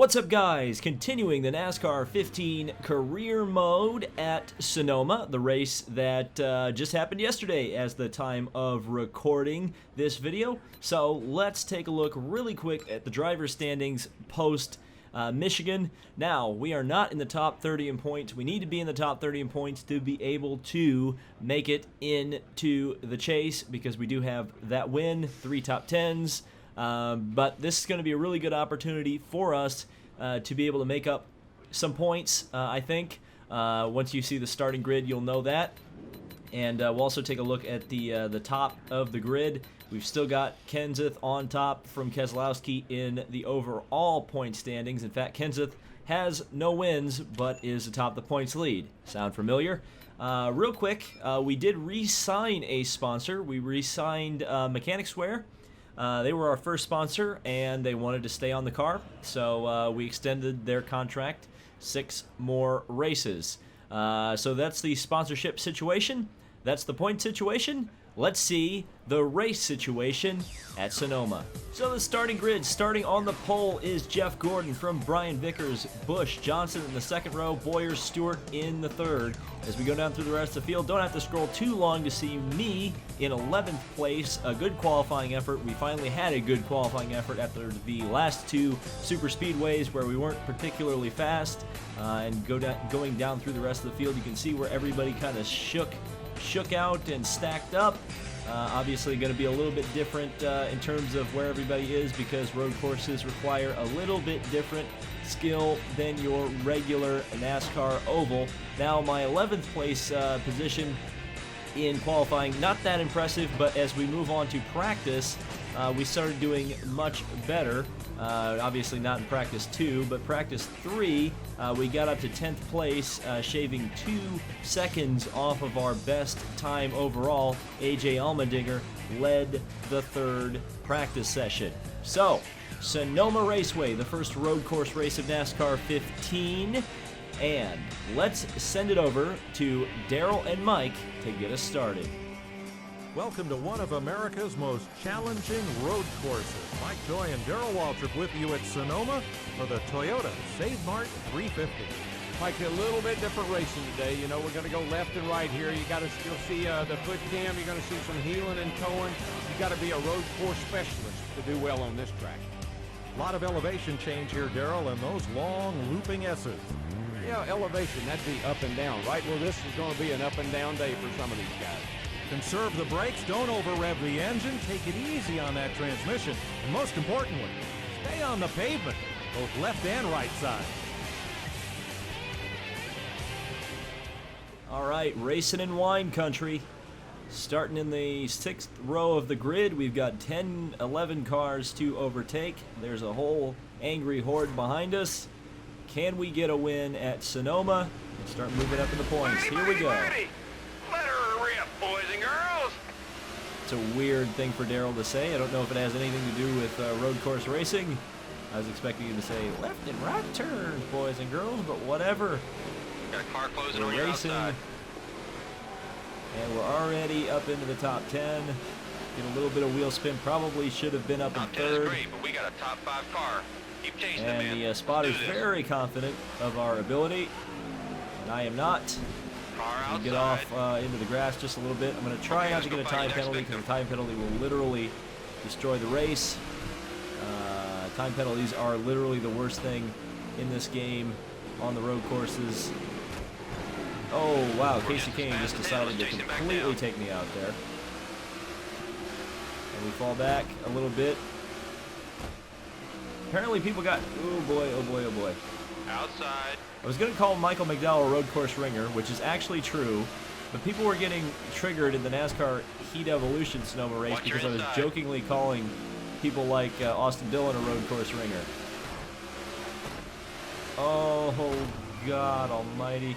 What's up, guys? Continuing the NASCAR 15 career mode at Sonoma, the race that just happened yesterday as the time of recording this video. So let's take a look really quick at the driver standings post Michigan. Now, we are not in the top 30 in points. We need to be in the top 30 in points to be able to make it into the chase because we do have that win, 3 top 10s. But this is going to be a really good opportunity for us to be able to make up some points, I think. Once you see the starting grid, you'll know that. And we'll also take a look at the top of the grid. We've still got Kenseth on top from Keselowski in the overall point standings. In fact, Kenseth has no wins, but is atop the points lead. Sound familiar? Real quick, we did re-sign a sponsor. We re-signed Mechanics Wear. They were our first sponsor, and they wanted to stay on the car, so we extended their contract 6 more races. So that's the sponsorship situation. That's the point situation. Let's see the race situation at Sonoma. So the starting grid, starting on the pole, is Jeff Gordon from Brian Vickers, Busch, Johnson in the second row, Boyers, Stewart in the third. As we go down through the rest of the field, don't have to scroll too long to see me in 11th place. A good qualifying effort. We finally had a good qualifying effort after the last 2 super speedways where we weren't particularly fast. And going down through the rest of the field, you can see where everybody kind of shook out and stacked up. Obviously going to be a little bit different in terms of where everybody is because road courses require a little bit different skill than your regular NASCAR oval. Now my 11th place position in qualifying, not that impressive, but as we move on to practice, we started doing much better. Obviously not in practice 2, but practice 3, we got up to 10th place, shaving 2 seconds off of our best time overall. AJ Allmendinger led the 3rd practice session. So, Sonoma Raceway, the first road course race of NASCAR 15, and let's send it over to Daryl and Mike to get us started. Welcome to one of America's most challenging road courses. Mike Joy and Darrell Waltrip with you at Sonoma for the Toyota Mart 350. Mike, a little bit different racing today. You know, we're going to go left and right here. You got to still see the foot cam. You're going to see some heeling and towing. You got to be a road course specialist to do well on this track. A lot of elevation change here, Darrell, and those long looping S's. Yeah, elevation, that'd be up and down, right? Well, this is going to be an up and down day for some of these guys. Conserve the brakes, don't over-rev the engine, take it easy on that transmission, and most importantly, stay on the pavement, both left and right side. All right, racing in wine country. Starting in the 6th row of the grid, we've got 10, 11 cars to overtake. There's a whole angry horde behind us. Can we get a win at Sonoma and start moving up in the points? Here we go. Let her rip, boys and girls. It's a weird thing for Daryl to say. I don't know if it has anything to do with road course racing. I was expecting you to say left and right turns, boys and girls, but whatever. Got a car closing We're on your racing, outside. and we're already up into the top 10. Get a little bit of wheel spin. Probably should have been up in Top 10 is 3rd. great, but we got a top 5 car. Keep chasing it, man. And the spotter's Let's do this. very confident of our ability, and I am not. Car We outside. get off into the grass just a little bit. I'm going to try Okay, not to let's get a go find time the next penalty because the victim. time penalty will literally destroy the race. Time penalties are literally the worst thing in this game on the road courses. Oh, wow, Casey Kane just decided to completely take me out there. And we fall back a little bit. Apparently people got, oh boy, oh boy, oh boy. Outside. I was going to call Michael McDowell a road course ringer, which is actually true, but people were getting triggered in the NASCAR Heat Evolution Sonoma race Watch your because I was inside. jokingly calling people like Austin Dillon a road course ringer. Oh, God almighty.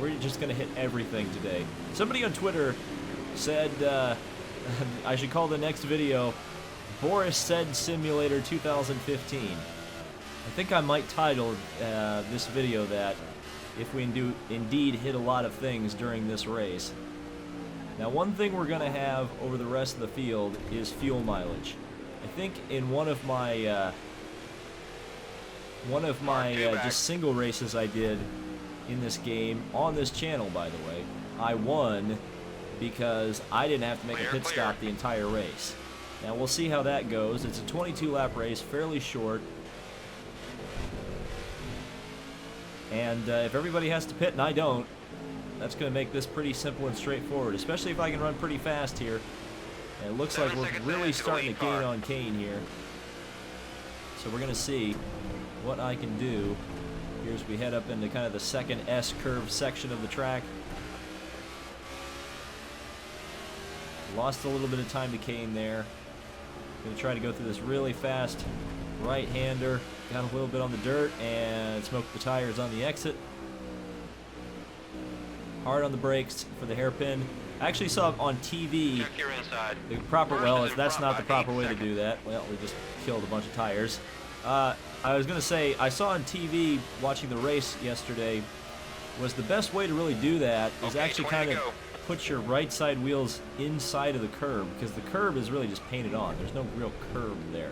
We're just going to hit everything today. Somebody on Twitter said I should call the next video Boris Said Simulator 2015. I think I might title this video that, if we indeed hit a lot of things during this race. Now, one thing we're going to have over the rest of the field is fuel mileage. I think in one of my One of my just single races I did in this game, on this channel by the way, I won because I didn't have to make a pit stop the entire race. Now we'll see how that goes. It's a 22 lap race, fairly short. And if everybody has to pit and I don't, that's going to make this pretty simple and straightforward, especially if I can run pretty fast here. And it looks like we're really starting to gain on Kane here. So we're going to see what I can do here as we head up into kind of the second S-curve section of the track. Lost a little bit of time to Kane there. Going to try to go through this really fast right-hander. Got a little bit on the dirt and smoked the tires on the exit. Hard on the brakes for the hairpin. I actually saw on TV Check your inside. the proper, well, if that's not the proper way to do that, well, we just killed a bunch of tires. I was going to say, I saw on TV watching the race yesterday, was the best way to really do that is actually kind of put your right side wheels inside of the curb, because the curb is really just painted on. There's no real curb there.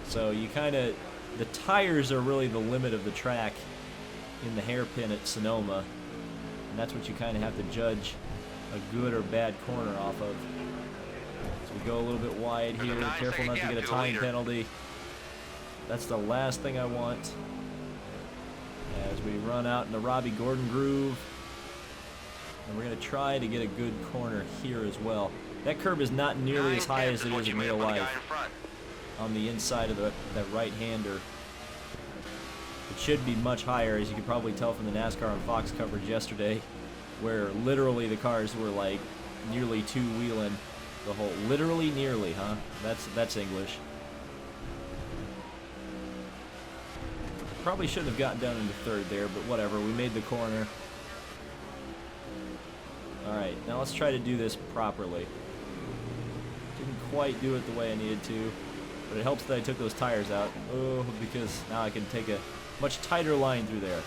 So you kind of, the tires are really the limit of the track in the hairpin at Sonoma, and that's what you kind of have to judge a good or bad corner off of. So we go a little bit wide here, careful not to get a time penalty. That's the last thing I want as we run out in the Robbie Gordon groove. And we're going to try to get a good corner here as well. That curb is not nearly as high as it is in real life on the inside of that right-hander. It should be much higher, as you can probably tell from the NASCAR on Fox coverage yesterday, where literally the cars were like nearly two-wheeling the whole. Literally nearly, huh? That's English. Probably shouldn't have gotten down into third there, but whatever. We made the corner. Alright, now let's try to do this properly. Didn't quite do it the way I needed to, but it helps that I took those tires out. Oh, because now I can take a much tighter line through there.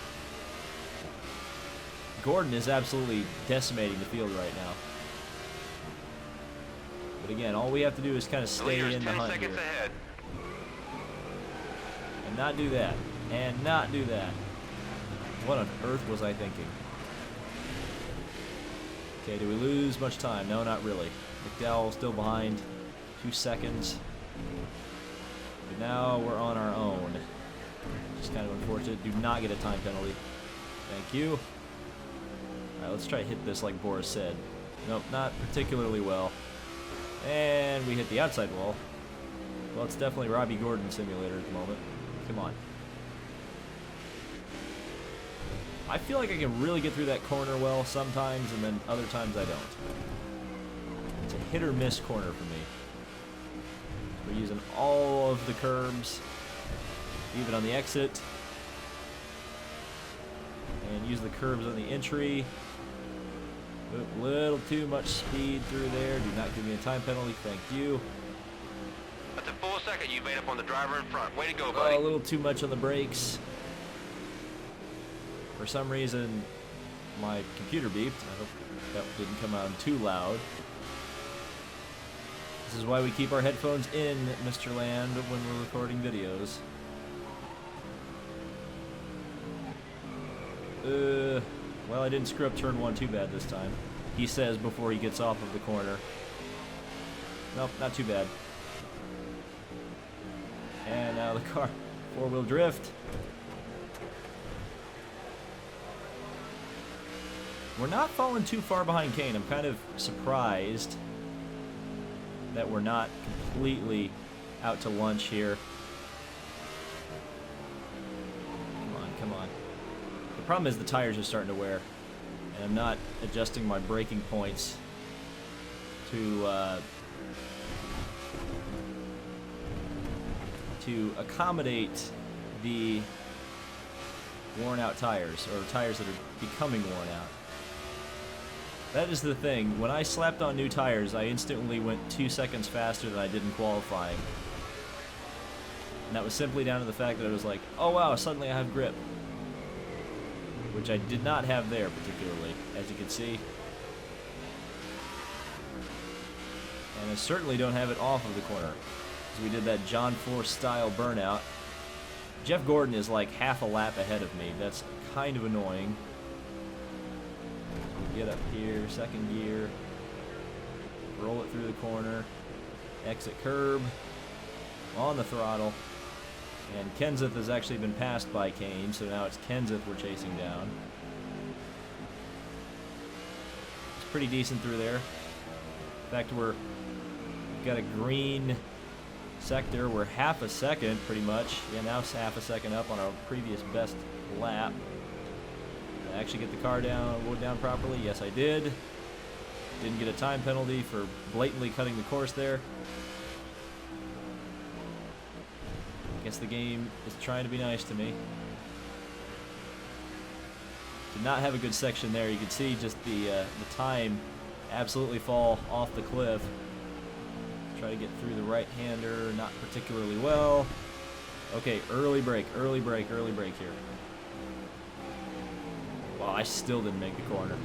Gordon is absolutely decimating the field right now. But again, all we have to do is kind of stay in the hunt here. And not do that. And not do that. What on earth was I thinking? Okay, do we lose much time? No, not really. McDowell still behind. 2 seconds. But now we're on our own. Just kind of unfortunate. Do not get a time penalty. Thank you. Alright, let's try to hit this like Boris said. Nope, not particularly well. And we hit the outside wall. Well, it's definitely Robbie Gordon simulator at the moment. Come on. I feel like I can really get through that corner well sometimes, and then other times I don't. It's a hit or miss corner for me. We're using all of the curbs, even on the exit, and use the curbs on the entry. A little too much speed through there. Do not give me a time penalty. Thank you. That's a full second you made up on the driver in front. Way to go, buddy. A little too much on the brakes. For some reason, my computer beeped. I hope that didn't come out too loud. This is why we keep our headphones in, Mr. Land, when we're recording videos. Well, I didn't screw up turn 1 too bad this time. He says before he gets off of the corner. Nope, not too bad. And now the car, four-wheel drift. We're not falling too far behind Kane. I'm kind of surprised that we're not completely out to lunch here. Come on, come on. The problem is the tires are starting to wear, and I'm not adjusting my braking points to accommodate the worn-out tires, or tires that are becoming worn out. That is the thing. When I slapped on new tires, I instantly went 2 seconds faster than I did in qualifying. And that was simply down to the fact that I was like, oh wow, suddenly I have grip. Which I did not have there particularly, as you can see. And I certainly don't have it off of the corner. Because we did that John Force style burnout. Jeff Gordon is like half a lap ahead of me. That's kind of annoying. So we get up here, second gear, roll it through the corner, exit curb, on the throttle, and Kenseth has actually been passed by Kane, so now it's Kenseth we're chasing down. It's pretty decent through there. In fact, we've got a green sector. We're half a second, pretty much. Yeah, now it's half a second up on our previous best lap. Did I actually get the car down, wood down properly? Yes, I did. Didn't get a time penalty for blatantly cutting the course there. I guess the game is trying to be nice to me. Did not have a good section there. You can see just the time absolutely fall off the cliff. Try to get through the right-hander, not particularly well. Okay, early break here. Wow, I still didn't make the corner.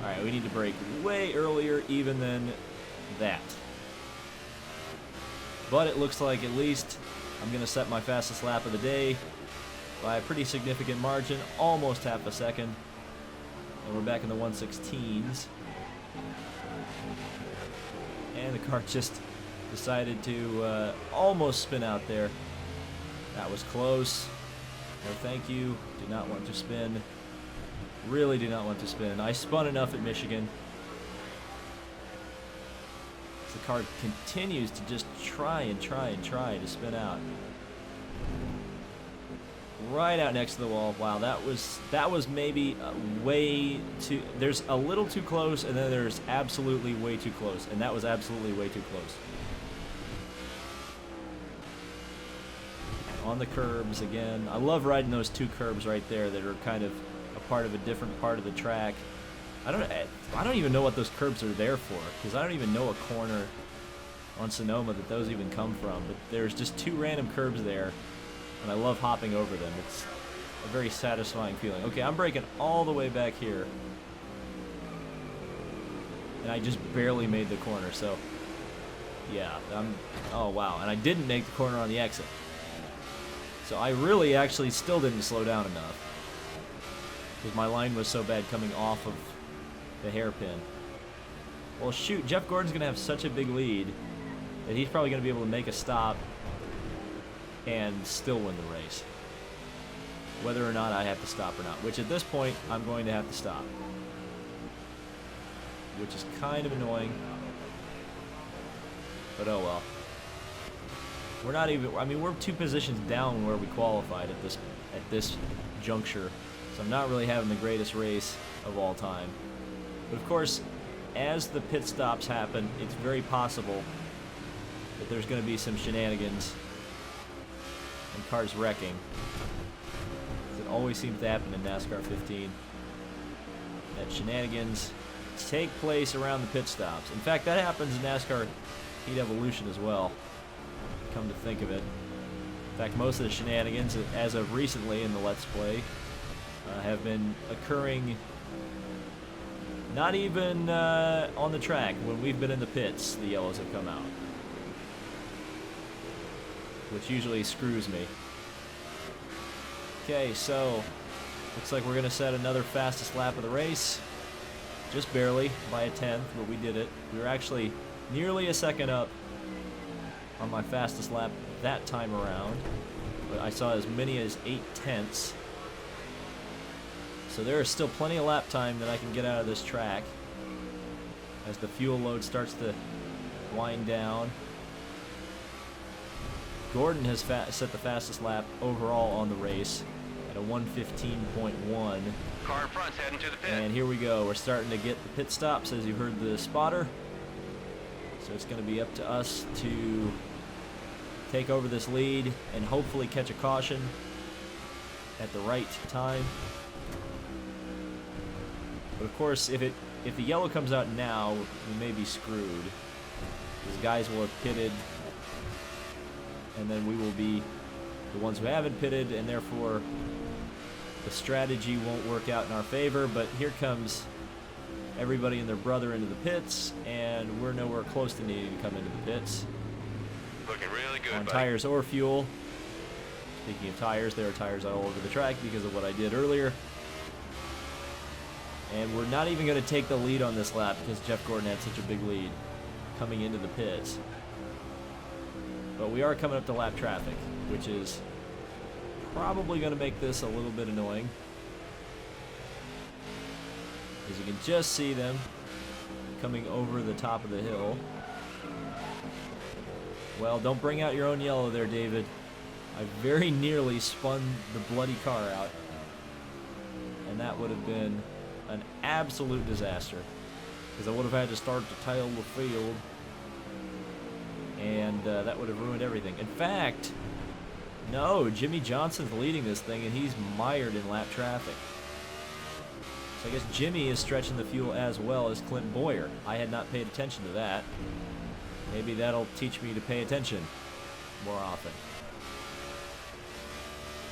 All right, we need to brake way earlier even than that. But it looks like at least I'm going to set my fastest lap of the day by a pretty significant margin, almost half a second. And we're back in the 116s. And the car just decided to almost spin out there. That was close. No thank you. Did not want to spin. Really did not want to spin. I spun enough at Michigan. The car continues to just try to spin out. Right out next to the wall. Wow, that was maybe way too. There's a little too close, and then there's absolutely way too close, and that was absolutely way too close. On the curbs again. I love riding those two curbs right there that are kind of a part of a different part of the track. I don't even know what those curbs are there for, because I don't even know a corner on Sonoma that those even come from. But there's just two random curbs there, and I love hopping over them. It's a very satisfying feeling. Okay, I'm braking all the way back here, and I just barely made the corner. So yeah, oh wow, and I didn't make the corner on the exit. So I really actually still didn't slow down enough, because my line was so bad coming off of the hairpin. Well, shoot, Jeff Gordon's going to have such a big lead that he's probably going to be able to make a stop and still win the race, whether or not I have to stop or not, which at this point, I'm going to have to stop, which is kind of annoying, but oh well. We're not even, I mean, we're 2 positions down where we qualified at this juncture, so I'm not really having the greatest race of all time. But of course, as the pit stops happen, it's very possible that there's going to be some shenanigans and cars wrecking. It always seems to happen in NASCAR 15. That shenanigans take place around the pit stops. In fact, that happens in NASCAR Heat Evolution as well, come to think of it. In fact, most of the shenanigans, as of recently in the Let's Play, have been occurring not even on the track. When we've been in the pits, the yellows have come out, which usually screws me. Okay, so looks like we're going to set another fastest lap of the race. Just barely, by a 10th, but we did it. We were actually nearly a second up on my fastest lap that time around, but I saw as many as 8/10. So there is still plenty of lap time that I can get out of this track as the fuel load starts to wind down. Gordon has set the fastest lap overall on the race at a 1:15.1. Car in front's heading to the pit. And here we go. We're starting to get the pit stops, as you heard the spotter. So it's going to be up to us to take over this lead and hopefully catch a caution at the right time. But of course, if the yellow comes out now, we may be screwed, because guys will have pitted, and then we will be the ones who haven't pitted, and therefore the strategy won't work out in our favor. But here comes everybody and their brother into the pits, and we're nowhere close to needing to come into the pits Looking really good, on buddy. tires or fuel. Speaking of tires, there are tires all over the track because of what I did earlier. And we're not even going to take the lead on this lap because Jeff Gordon had such a big lead coming into the pits. But we are coming up to lap traffic, which is probably going to make this a little bit annoying. As you can just see them coming over the top of the hill. Well, don't bring out your own yellow there, David. I very nearly spun the bloody car out. And that would have been an absolute disaster. Because I would have had to start to tail the field. And that would have ruined everything. In fact, no, Jimmy Johnson's leading this thing and he's mired in lap traffic. So I guess Jimmy is stretching the fuel as well as Clint Boyer. I had not paid attention to that. Maybe that'll teach me to pay attention more often.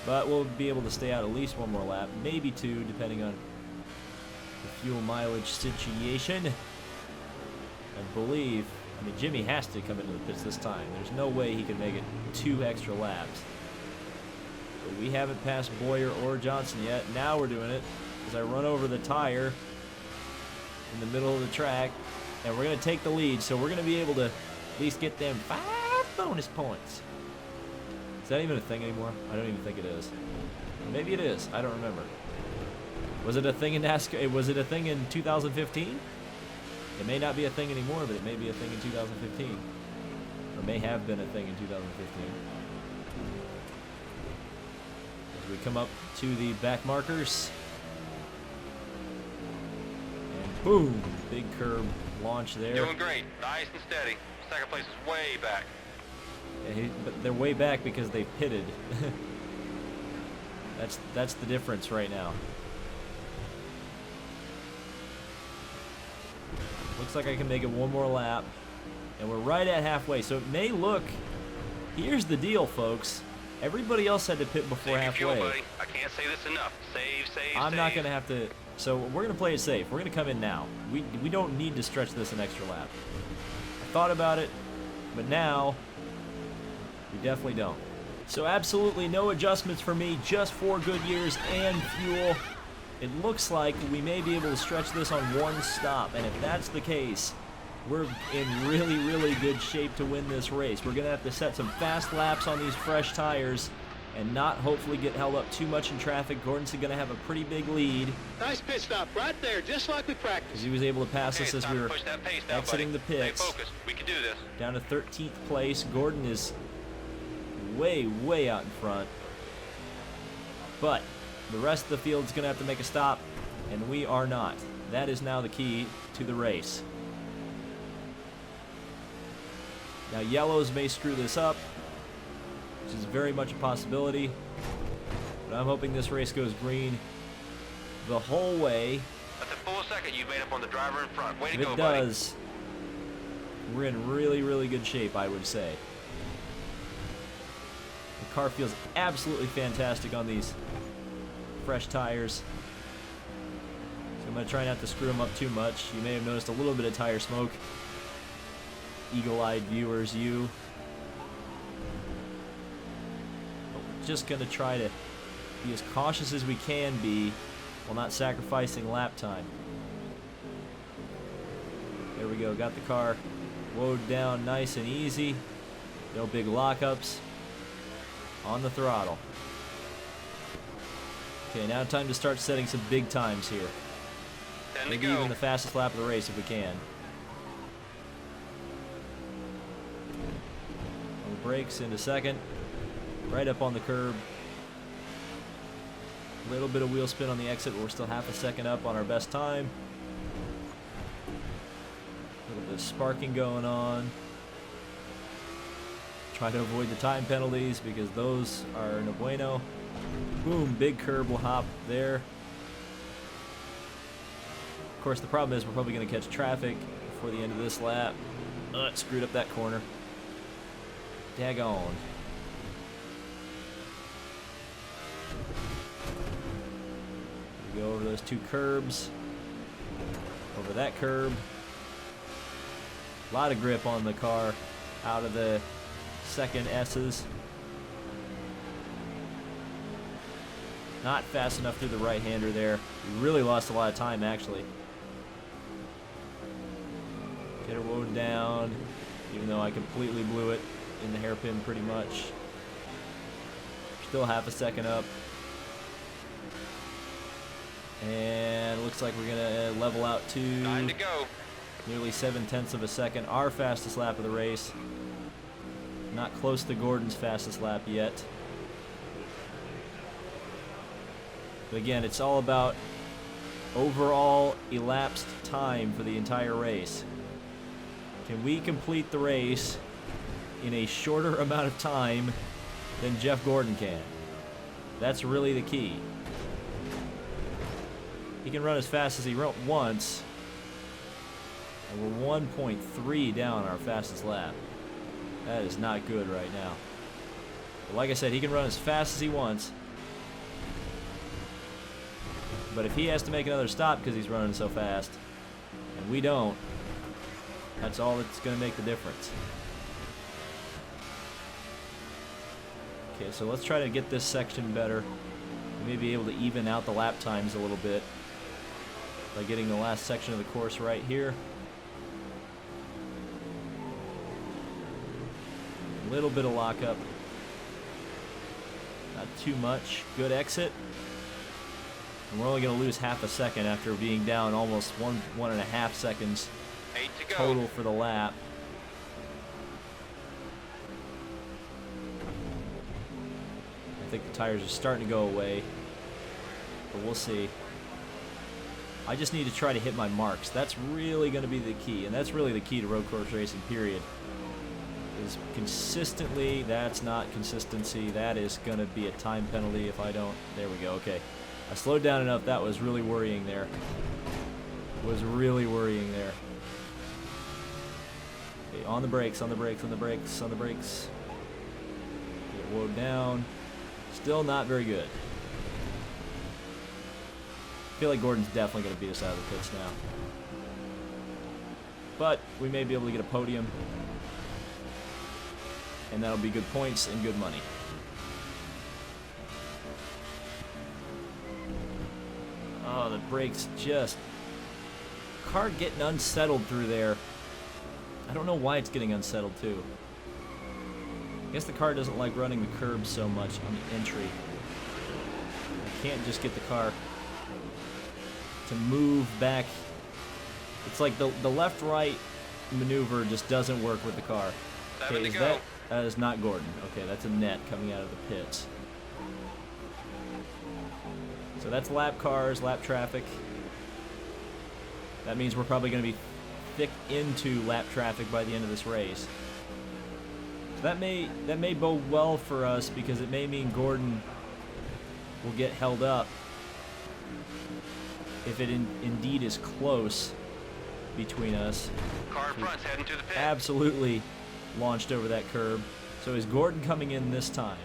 But we'll be able to stay out at least one more lap, maybe two, depending on the fuel mileage situation. I believe, I mean, Jimmy has to come into the pits this time. There's no way he can make it 2 extra laps. But we haven't passed Boyer or Johnson yet. Now we're doing it as I run over the tire in the middle of the track. And we're going to take the lead, so we're going to be able to at least get them 5 bonus points. Is that even a thing anymore? I don't even think it is. Maybe it is. I don't remember. Was it a thing in NASCAR? Was it a thing in 2015? It may not be a thing anymore, but it may be a thing in 2015. Or may have been a thing in 2015. As we come up to the back markers. And boom! Big curb launch there. Doing great. Nice and steady. Second place is way back. Yeah, but they're way back because they pitted. That's the difference right now. Looks like I can make it one more lap. And we're right at halfway. So it may look... Here's the deal, folks. Everybody else had to pit before Save your halfway. fuel, buddy. I can't say this enough. Save, save, I'm save. not going to have to... So we're going to play it safe. We're going to come in now. We don't need to stretch this an extra lap. I thought about it, but now we definitely don't. So absolutely no adjustments for me, just 4 good years and fuel. It looks like we may be able to stretch this on 1 stop, and if that's the case, we're in really, really good shape to win this race. We're going to have to set some fast laps on these fresh tires and not hopefully get held up too much in traffic. Gordon's going to have a pretty big lead. Nice pit stop right there, just like we practiced. Because he was able to pass Okay, us it's as time we to were push that pace down, exiting buddy. the pits. Stay focused. We can do this. Down to 13th place. Gordon is way, way out in front. But the rest of the field's going to have to make a stop, and we are not. That is now the key to the race. Now, yellows may screw this up, which is very much a possibility. But I'm hoping this race goes green the whole way. That's a full second you've made up on the driver in front. Way to If go, it buddy. does, we're in really, really good shape, I would say. The car feels absolutely fantastic on these fresh tires. So I'm going to try not to screw them up too much. You may have noticed a little bit of tire smoke. Eagle-eyed viewers, you. But we're just going to try to be as cautious as we can be while not sacrificing lap time. There we go, got the car woed down nice and easy. No big lockups. On the throttle. Okay, now time to start setting some big times here. 10 to Maybe go. even the fastest lap of the race if we can. On the brakes into second. Right up on the curb. A little bit of wheel spin on the exit, but we're still half a second up on our best time. A little bit of sparking going on. Try to avoid the time penalties because those are no bueno. Boom, big curb will hop there. Of course, the problem is we're probably going to catch traffic before the end of this lap. It screwed up that corner. Daggone. We go over those 2 curbs. Over that curb. A lot of grip on the car out of the second S's. Not fast enough through the right-hander there. We really lost a lot of time, actually. Get her wound down, even though I completely blew it in the hairpin pretty much. Still half a second up. And looks like we're going to level out to Time to go. nearly 7/10 of a second. Our fastest lap of the race. Not close to Gordon's fastest lap yet. But again, it's all about overall elapsed time for the entire race. Can we complete the race in a shorter amount of time than Jeff Gordon can? That's really the key. He can run as fast as he wrote once, and we're 1.3 down our fastest lap. That is not good right now. But like I said, he can run as fast as he wants. But if he has to make another stop because he's running so fast, and we don't, that's all that's going to make the difference. Okay, so let's try to get this section better. We may be able to even out the lap times a little bit by getting the last section of the course right here. A little bit of lockup. Not too much. Good exit. And we're only going to lose half a second after being down almost 1.5 seconds 8 to go. total for the lap. I think the tires are starting to go away, but we'll see. I just need to try to hit my marks. That's really going to be the key, and that's really the key to road course racing, period. Is consistently, that's not consistency. That is going to be a time penalty if I don't. There we go, okay. I slowed down enough. That was really worrying there. Was really worrying there. Okay, on the brakes, on the brakes, on the brakes, on the brakes. Get woed down. Still not very good. I feel like Gordon's definitely going to beat us out of the pits now. But we may be able to get a podium. And that'll be good points and good money. Oh, the brakes just... Car getting unsettled through there. I don't know why it's getting unsettled too. I guess the car doesn't like running the curbs so much on the entry. I can't just get the car to move back. It's like the left-right maneuver just doesn't work with the car. Okay, that is not Gordon. Okay, that's a net coming out of the pits. So that's lap cars, lap traffic. That means we're probably going to be thick into lap traffic by the end of this race. So that may bode well for us because it may mean Gordon will get held up if it indeed is close between us. Car in front's heading to the pit. Absolutely launched over that curb. So is Gordon coming in this time?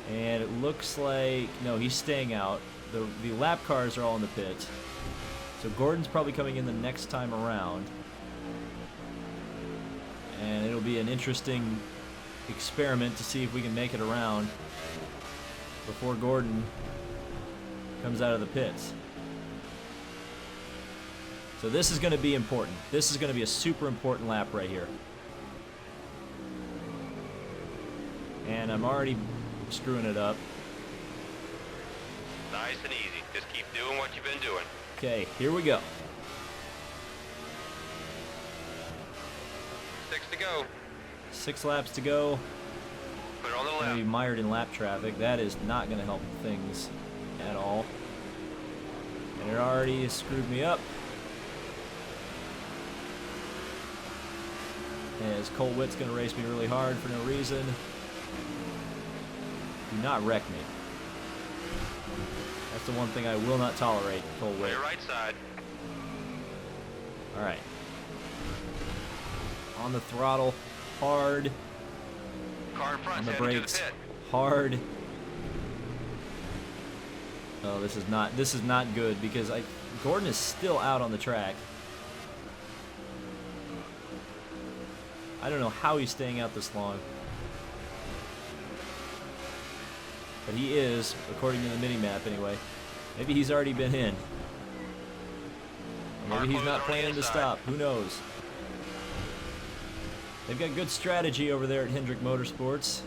And it looks like, no, he's staying out. The lap cars are all in the pits. So Gordon's probably coming in the next time around. And it'll be an interesting experiment to see if we can make it around before Gordon comes out of the pits. So this is going to be important. This is going to be a super important lap right here. And I'm already screwing it up. Nice and easy. Just keep doing what you've been doing. Okay, here we go. 6 to go. 6 laps to go. Put it on the I'm going to be left. mired in lap traffic. That is not going to help things at all. And it already has screwed me up. As Cole Witt's going to race me really hard for no reason. Do not wreck me. That's the one thing I will not tolerate, Cole On Witt. your right side. Alright. On the throttle, hard. Car in On front's the heading to the brakes, pit. hard. Oh, this is not good because Gordon is still out on the track. I don't know how he's staying out this long. But he is, according to the mini-map anyway. Maybe he's already been in. Or maybe he's not planning to stop. Who knows? They've got good strategy over there at Hendrick Motorsports.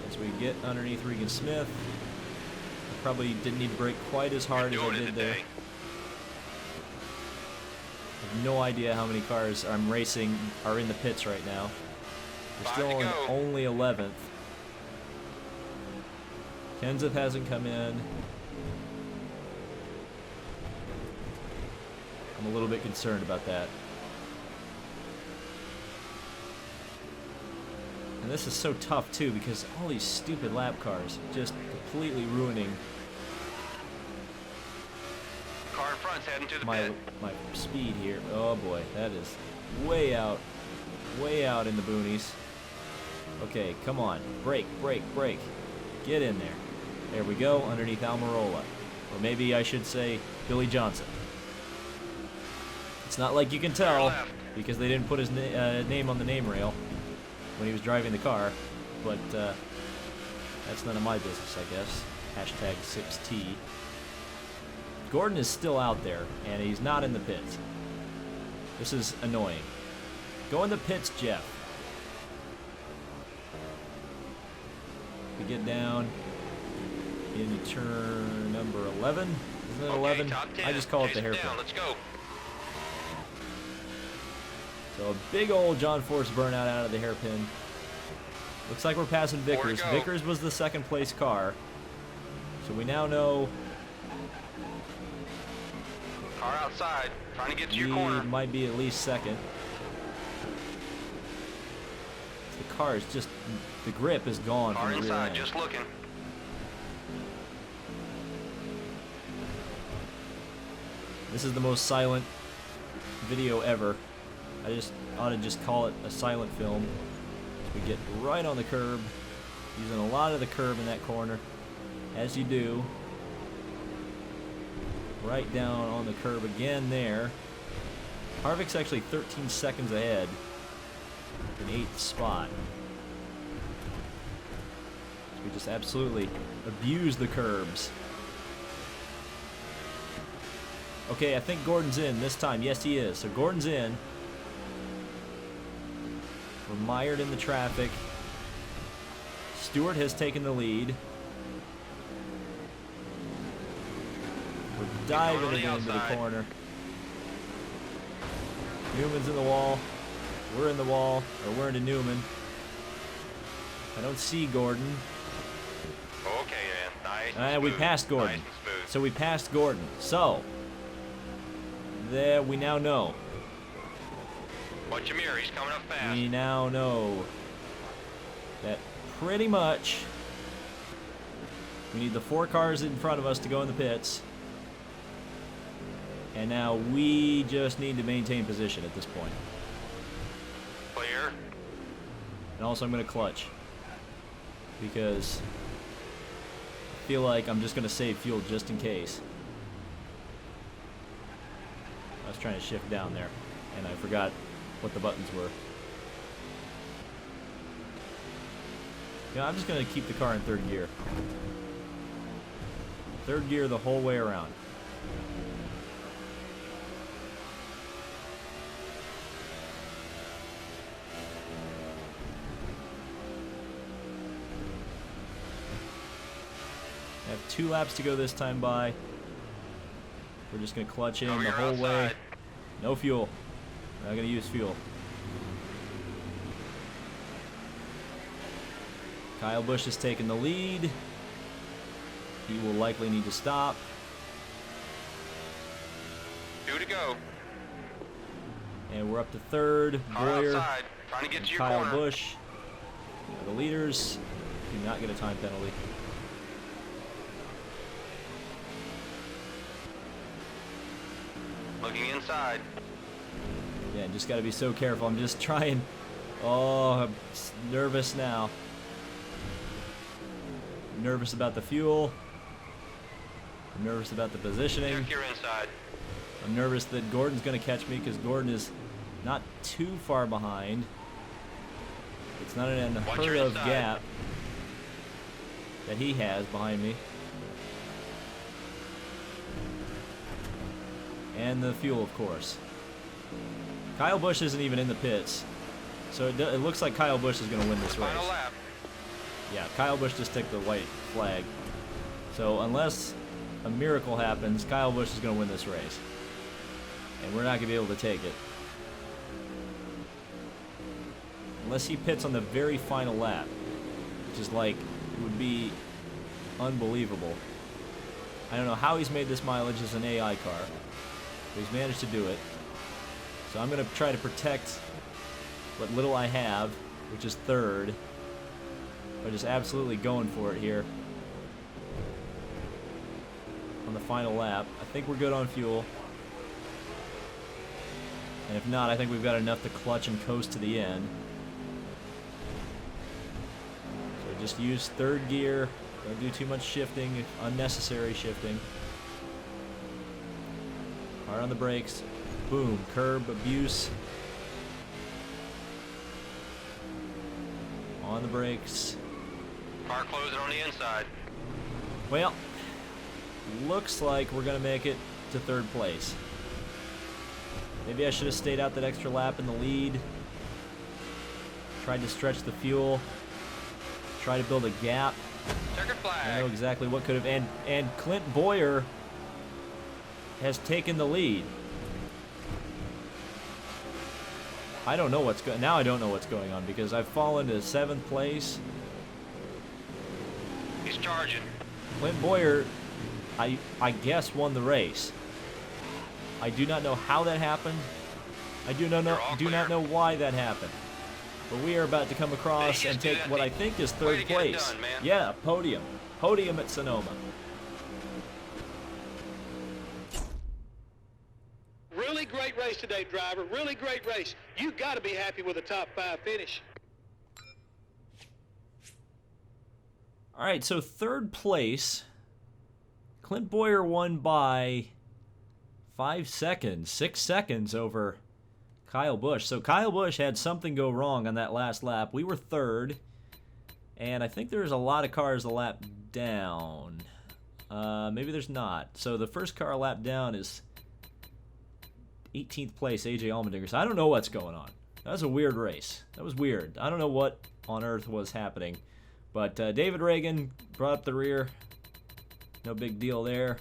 As we get underneath Regan Smith. I probably didn't need to brake quite as hard as I did there. I have no idea how many cars I'm racing are in the pits right now. We're still in only 11th. Kenseth hasn't come in. I'm a little bit concerned about that. And this is so tough too because all these stupid lap cars just completely ruining Car in front's heading to the my pit. speed here. Oh boy, that is way out in the boonies. Okay, come on, brake, brake, brake. Get in there. There we go, underneath Almirola. Or maybe I should say Billy Johnson. It's not like you can tell because they didn't put his name on the name rail when he was driving the car, but that's none of my business, I guess. Hashtag 6T. Gordon is still out there, and he's not in the pits. This is annoying. Go in the pits, Jeff. We get down into turn number 11. Isn't it 11? I just call it the hairpin. Let's go. So a big old John Force burnout out of the hairpin. Looks like we're passing Vickers. Vickers was the second place car. So we now know Car outside, trying to get to your he corner. might be at least second. The car is just, the grip is gone Car from the rear inside, end. just looking. This is the most silent video ever. I just ought to just call it a silent film. We get right on the curb, using a lot of the curb in that corner, as you do. Right down on the curb again there. Harvick's actually 13 seconds ahead in 8th spot. So we just absolutely abuse the curbs. Okay, I think Gordon's in this time. Yes, he is. So Gordon's in. We're mired in the traffic. Stewart has taken the lead. We're diving again into the corner. Newman's in the wall. We're in the wall, or we're into Newman. I don't see Gordon. Okay, man. Nice. We passed Gordon. Nice and smooth. So we passed Gordon. So there we now know. Watch your mirror, he's coming up fast. We now know that pretty much we need the 4 cars in front of us to go in the pits. And now we just need to maintain position at this point. Clear. And also I'm going to clutch. Because I feel like I'm just going to save fuel just in case. I was trying to shift down there, and I forgot what the buttons were. Yeah, I'm just going to keep the car in 3rd gear. 3rd gear the whole way around. I have 2 laps to go this time by. We're just going to clutch in the whole way. No fuel. Not going to use fuel. Kyle Busch has taken the lead. He will likely need to stop. 2 to go. And we're up to 3rd. Car Boyer, outside, trying to get to your Kyle corner. Busch. The leaders do not get a time penalty. Looking inside. Yeah, just got to be so careful. I'm just trying. Oh, I'm nervous now. Nervous about the fuel. I'm nervous about the positioning. Check your inside. I'm nervous that Gordon's going to catch me because Gordon is not too far behind. It's not an unheard of gap. that he has behind me. And the fuel, of course. Kyle Busch isn't even in the pits. So it looks like Kyle Busch is going to win this race. Final lap. Yeah, Kyle Busch just took the white flag. So unless a miracle happens, Kyle Busch is going to win this race. And we're not going to be able to take it. Unless he pits on the very final lap. Which is like, it would be unbelievable. I don't know how he's made this mileage as an AI car. But he's managed to do it. So I'm going to try to protect what little I have, which is third. But just absolutely going for it here. On the final lap. I think we're good on fuel. And if not, I think we've got enough to clutch and coast to the end. So just use third gear. Don't do too much shifting, unnecessary shifting. Hard on the brakes. Boom, curb abuse. On the brakes. Car closing on the inside. Well, looks like we're gonna make it to third place. Maybe I should have stayed out that extra lap in the lead. Tried to stretch the fuel. Try to build a gap. Checkered flag. I know exactly what could have. And Clint Boyer has taken the lead. I don't know what's going. Now I don't know what's going on because I've fallen to 7th place. He's charging. Clint Boyer, I guess, won the race. I do not know how that happened. I do not know why that happened. But we are about to come across and take what I think is third place. Done, man. Yeah, podium. Podium at Sonoma. Really great race today, driver. Really great race. You got to be happy with a top 5 finish. All right, so third place. Clint Boyer won by 5 seconds, 6 seconds over Kyle Busch. So Kyle Busch had something go wrong on that last lap. We were third, and I think there's a lot of cars a lap down. Maybe there's not. So the first car a lap down is 18th place, AJ Allmendinger. So I don't know what's going on. That was a weird race. That was weird. I don't know what on earth was happening. But David Reagan brought up the rear. No big deal there.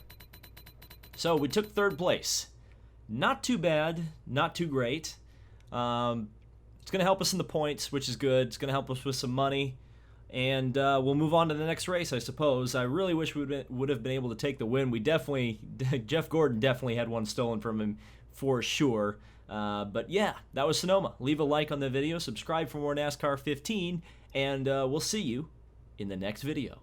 So we took third place. Not too bad. Not too great. It's going to help us in the points, which is good. It's going to help us with some money. And we'll move on to the next race, I suppose. I really wish we would have been able to take the win. We definitely, Jeff Gordon definitely had one stolen from him for sure. But yeah, that was Sonoma. Leave a like on the video. Subscribe for more NASCAR 15. And we'll see you in the next video.